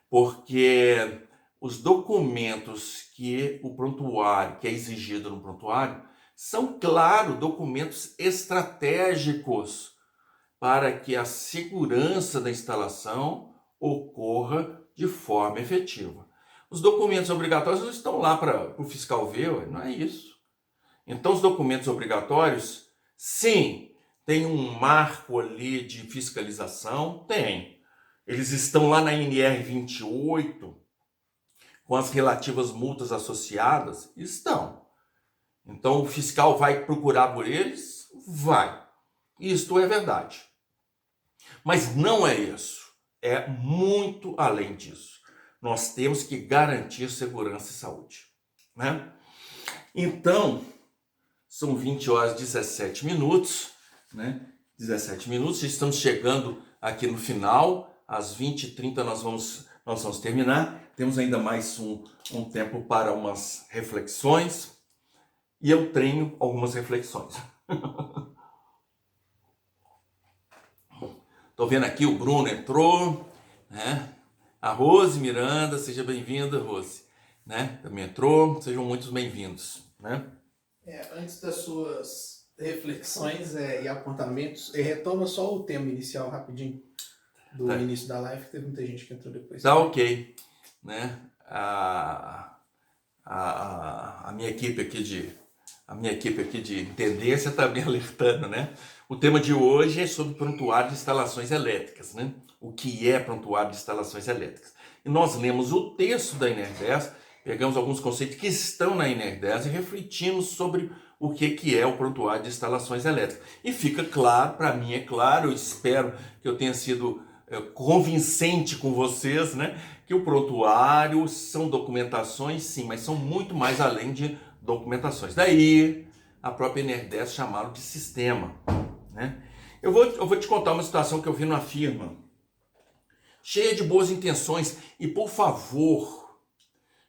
Porque os documentos que o prontuário, que é exigido no prontuário, são, claro, documentos estratégicos para que a segurança da instalação ocorra de forma efetiva. Os documentos obrigatórios não estão lá para o fiscal ver, não é isso. Então, os documentos obrigatórios, sim, tem um marco ali de fiscalização? Tem. Eles estão lá na NR 28, com as relativas multas associadas? Estão. Então, o fiscal vai procurar por eles? Vai. Isto é verdade. Mas não é isso. É muito além disso. Nós temos que garantir segurança e saúde, né? Então, são 20 horas e 17 minutos, né? 17 minutos, estamos chegando aqui no final. Às 20h30 nós vamos terminar. Temos ainda mais um tempo para umas reflexões. E eu tenho algumas reflexões. Estou vendo aqui o Bruno entrou, né? A Rose Miranda, seja bem-vinda, Rose. Né? Também entrou, sejam muito bem-vindos. Né? Antes das suas reflexões e apontamentos, retoma só o tema inicial rapidinho do início da live, que teve muita gente que entrou depois. Tá ok. Né? A minha equipe aqui de tendência está me alertando, né? O tema de hoje é sobre prontuário de instalações elétricas, né? O que é prontuário de instalações elétricas? E nós lemos o texto da INR10, pegamos alguns conceitos que estão na INR10 e refletimos sobre o que é o prontuário de instalações elétricas. E fica claro, para mim é claro, eu espero que eu tenha sido convincente com vocês, né? Que o prontuário são documentações, sim, mas são muito mais além de documentações. Daí a própria INR10 chamaram de sistema, né? Eu vou te contar uma situação que eu vi numa firma cheia de boas intenções e por favor,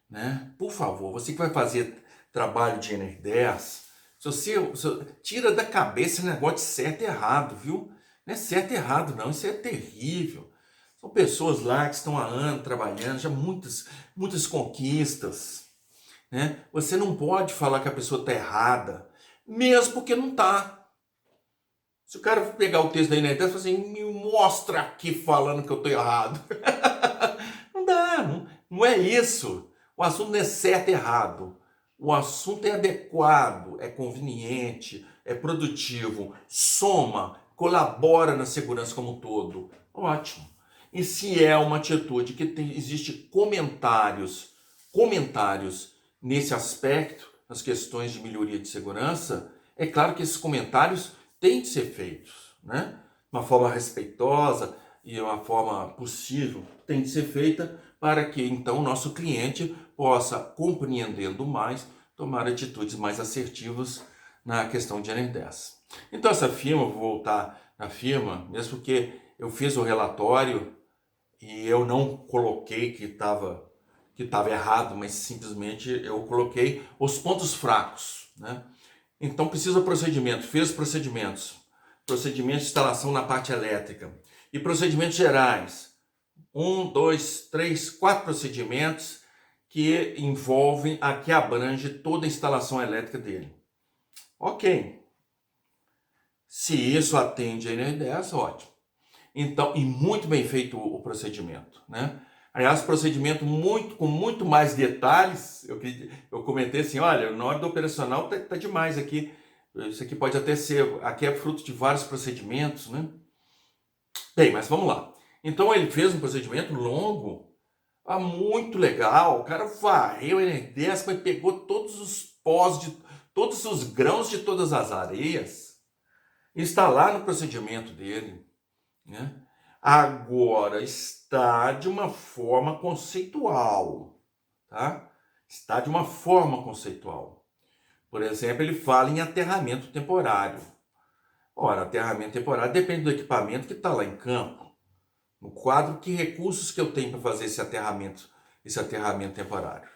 né? Por favor, você que vai fazer trabalho de INR10, Tira da cabeça esse negócio de certo e errado, viu? Não é certo e errado, não. Isso é terrível. São pessoas lá que estão há anos trabalhando, já muitas conquistas, né? Você não pode falar que a pessoa está errada, mesmo porque não está. Se o cara pegar o texto da internet e falar assim, me mostra aqui falando que eu estou errado. Não dá, não é isso. O assunto não é certo e errado. O assunto é adequado, é conveniente, é produtivo, soma, colabora na segurança como um todo. Ótimo. E se é uma atitude que existe comentários nesse aspecto, nas questões de melhoria de segurança, é claro que esses comentários têm de ser feitos, né? De uma forma respeitosa e uma forma possível, tem de ser feita para que então o nosso cliente possa, compreendendo mais, tomar atitudes mais assertivas na questão de NR10. Então essa firma, vou voltar na firma, mesmo porque eu fiz o relatório e eu não coloquei que estava errado, mas simplesmente eu coloquei os pontos fracos, né? Então precisa procedimento, fez procedimentos de instalação na parte elétrica e procedimentos gerais. 1, 2, 3, 4 procedimentos que envolvem, que abrange toda a instalação elétrica dele. Ok. Se isso atende a NR10, ótimo. Então, e muito bem feito o procedimento, né? Aliás, procedimento com muito mais detalhes. Eu comentei assim, olha, na hora do operacional tá demais aqui. Isso aqui pode até ser, aqui é fruto de vários procedimentos, né? Bem, mas vamos lá. Então ele fez um procedimento longo, muito legal. O cara varreu a NR10, mas pegou todos os pós, todos os grãos de todas as areias, está lá no procedimento dele, né? Agora está de uma forma conceitual, tá? Está de uma forma conceitual. Por exemplo, ele fala em aterramento temporário. Ora, aterramento temporário depende do equipamento que está lá em campo. No quadro, que recursos que eu tenho para fazer esse aterramento temporário.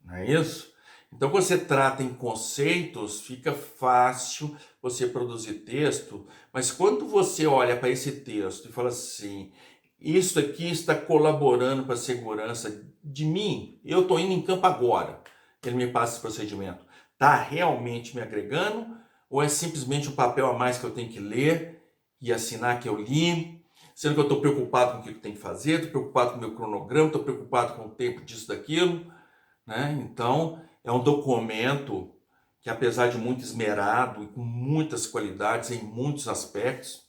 Não é isso? Então, você trata em conceitos, fica fácil você produzir texto, mas quando você olha para esse texto e fala assim, isso aqui está colaborando para a segurança de mim, eu estou indo em campo agora, ele me passa esse procedimento, está realmente me agregando ou é simplesmente um papel a mais que eu tenho que ler e assinar que eu li, sendo que eu estou preocupado com o que eu tenho que fazer, estou preocupado com o meu cronograma, estou preocupado com o tempo disso, daquilo, né? Então, é um documento que, apesar de muito esmerado e com muitas qualidades em muitos aspectos,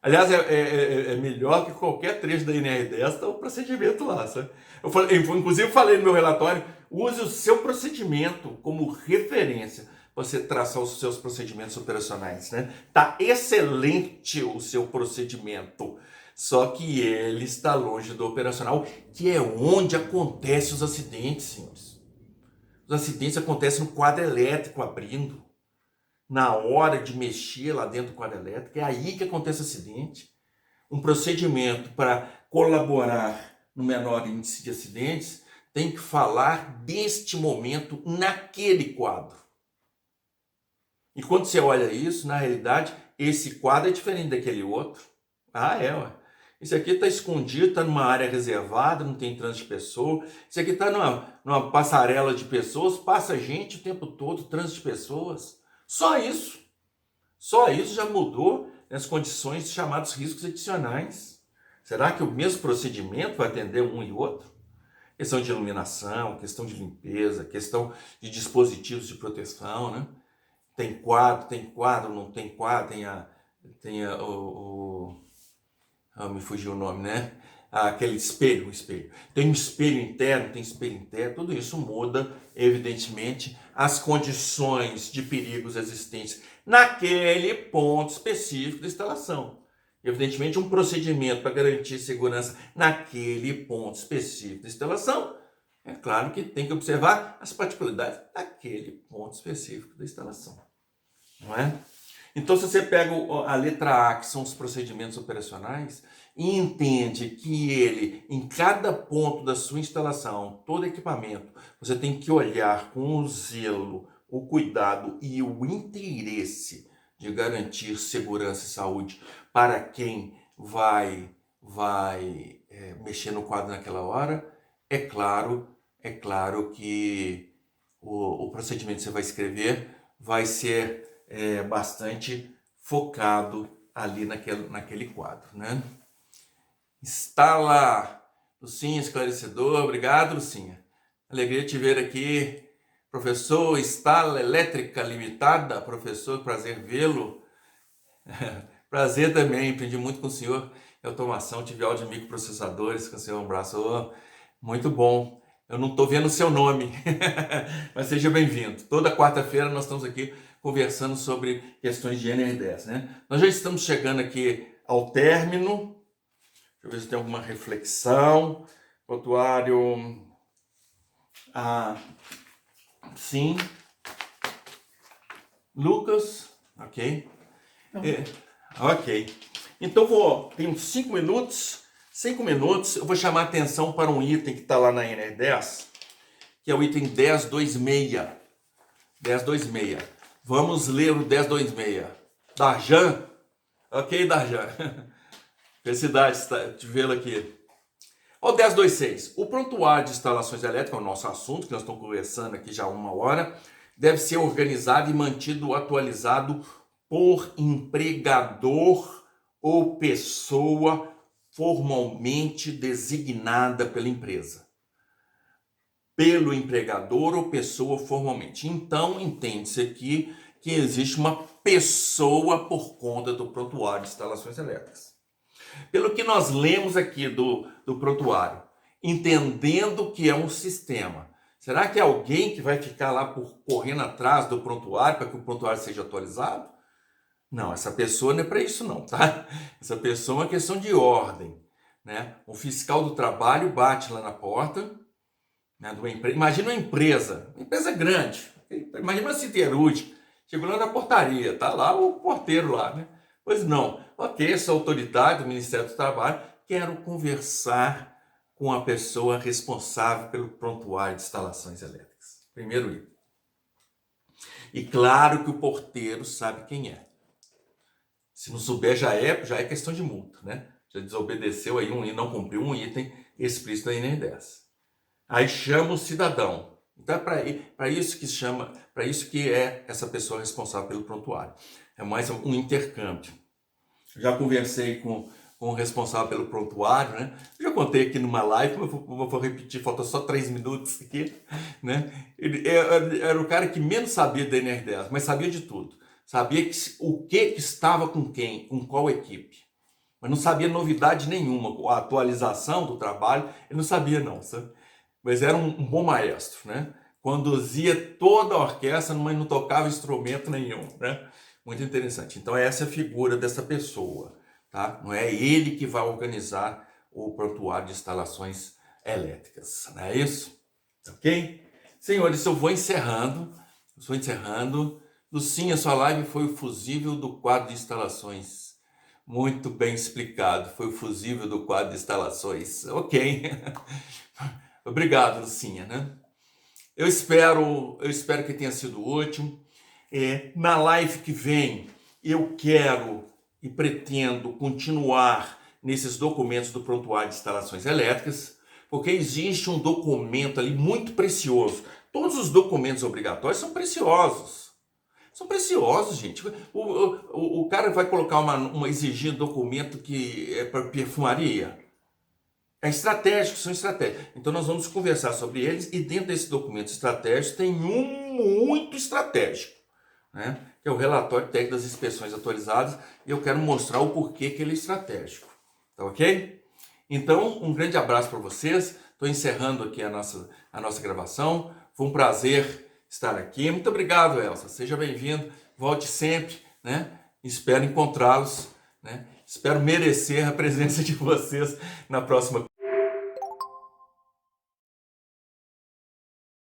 aliás, é melhor que qualquer trecho da NR10, tá o procedimento lá, sabe? Inclusive, falei no meu relatório, use o seu procedimento como referência para você traçar os seus procedimentos operacionais, né? Tá excelente o seu procedimento, só que ele está longe do operacional, que é onde acontecem os acidentes, senhores. Os acidentes acontecem no quadro elétrico abrindo. Na hora de mexer lá dentro do quadro elétrico, é aí que acontece o acidente. Um procedimento para colaborar no menor índice de acidentes tem que falar deste momento naquele quadro. E quando você olha isso, na realidade, esse quadro é diferente daquele outro. Ué. Esse aqui está escondido, está numa área reservada, não tem trânsito de pessoas. Esse aqui está numa passarela de pessoas, passa gente o tempo todo, trânsito de pessoas. Só isso já mudou as condições de chamados riscos adicionais. Será que o mesmo procedimento vai atender um e outro? Questão de iluminação, questão de limpeza, questão de dispositivos de proteção, né? Tem quadro, não tem quadro, me fugiu o nome, né? Aquele espelho. Tem um espelho interno, tudo isso muda, evidentemente, as condições de perigos existentes naquele ponto específico da instalação. Evidentemente, um procedimento para garantir segurança naquele ponto específico da instalação, é claro que tem que observar as particularidades daquele ponto específico da instalação. Não é? Então, se você pega a letra A, que são os procedimentos operacionais, e entende que ele, em cada ponto da sua instalação, todo equipamento, você tem que olhar com zelo o cuidado e o interesse de garantir segurança e saúde para quem vai mexer no quadro naquela hora, é claro que o procedimento que você vai escrever vai ser bastante focado ali naquele quadro, né? Instala, Lucinha, esclarecedor. Obrigado, Lucinha. Alegria te ver aqui. Professor, Instala Elétrica Limitada. Professor, prazer vê-lo. Prazer também, aprendi muito com o senhor em automação, tive aula de microprocessadores, com o senhor, um abraço. Oh, muito bom. Eu não estou vendo o seu nome, mas seja bem-vindo. Toda quarta-feira nós estamos aqui conversando sobre questões de NR10, né? Nós já estamos chegando aqui ao término. Deixa eu ver se tem alguma reflexão. Prontuário. Sim. Lucas. Ok. Ok. Então tenho 5 minutos. 5 minutos. Eu vou chamar a atenção para um item que está lá na NR10, que é o item 1026. 1026. Vamos ler o 1026. Darjan. Ok, Darjan. Felicidade de vê-lo aqui. O 1026. O prontuário de instalações elétricas, é o nosso assunto, que nós estamos conversando aqui já há 1 hora, deve ser organizado e mantido atualizado por empregador ou pessoa formalmente designada pela empresa. Pelo empregador ou pessoa formalmente. Então, entende-se aqui que existe uma pessoa por conta do prontuário de instalações elétricas. Pelo que nós lemos aqui do prontuário, entendendo que é um sistema, será que é alguém que vai ficar lá correndo atrás do prontuário para que o prontuário seja atualizado? Não, essa pessoa não é para isso não, tá? Essa pessoa é uma questão de ordem, né? O fiscal do trabalho bate lá na porta, né, imagina uma empresa grande, imagina uma siderúrgica, chegou lá na portaria, tá lá o porteiro lá, né? Pois não, ok, essa autoridade do Ministério do Trabalho, quero conversar com a pessoa responsável pelo prontuário de instalações elétricas. Primeiro item. E claro que o porteiro sabe quem é. Se não souber, já é questão de multa, né? Já desobedeceu aí e não cumpriu um item explícito da NR10. Aí chama o cidadão. Então é para isso que é essa pessoa responsável pelo prontuário. É mais um intercâmbio. Já conversei com o responsável pelo prontuário, né? Eu já contei aqui numa live, mas vou repetir, falta só 3 minutos aqui, né? Ele era o cara que menos sabia da NR10, mas sabia de tudo. Sabia o que estava com quem, com qual equipe. Mas não sabia novidade nenhuma. A atualização do trabalho, ele não sabia não, sabe? Mas era um bom maestro, né? Conduzia toda a orquestra, mas não tocava instrumento nenhum, né? Muito interessante. Então essa é a figura dessa pessoa, tá? Não é ele que vai organizar o prontuário de instalações elétricas, não é isso? Ok? Senhores, eu vou encerrando. Lucinha, sua live foi o fusível do quadro de instalações. Muito bem explicado, foi o fusível do quadro de instalações. Ok. Obrigado, Lucinha, né? Eu espero que tenha sido útil. Na live que vem, eu quero e pretendo continuar nesses documentos do prontuário de instalações elétricas, porque existe um documento ali muito precioso. Todos os documentos obrigatórios são preciosos. São preciosos, gente. O cara vai colocar exigir documento que é para perfumaria. São estratégicos. Então nós vamos conversar sobre eles e dentro desse documento estratégico tem um muito estratégico, né? Que é o relatório técnico das inspeções atualizadas e eu quero mostrar o porquê que ele é estratégico. Tá ok? Então, um grande abraço para vocês. Estou encerrando aqui a nossa gravação. Foi um prazer estar aqui. Muito obrigado, Elsa. Seja bem-vindo. Volte sempre, né? Espero encontrá-los, né? Espero merecer a presença de vocês na próxima.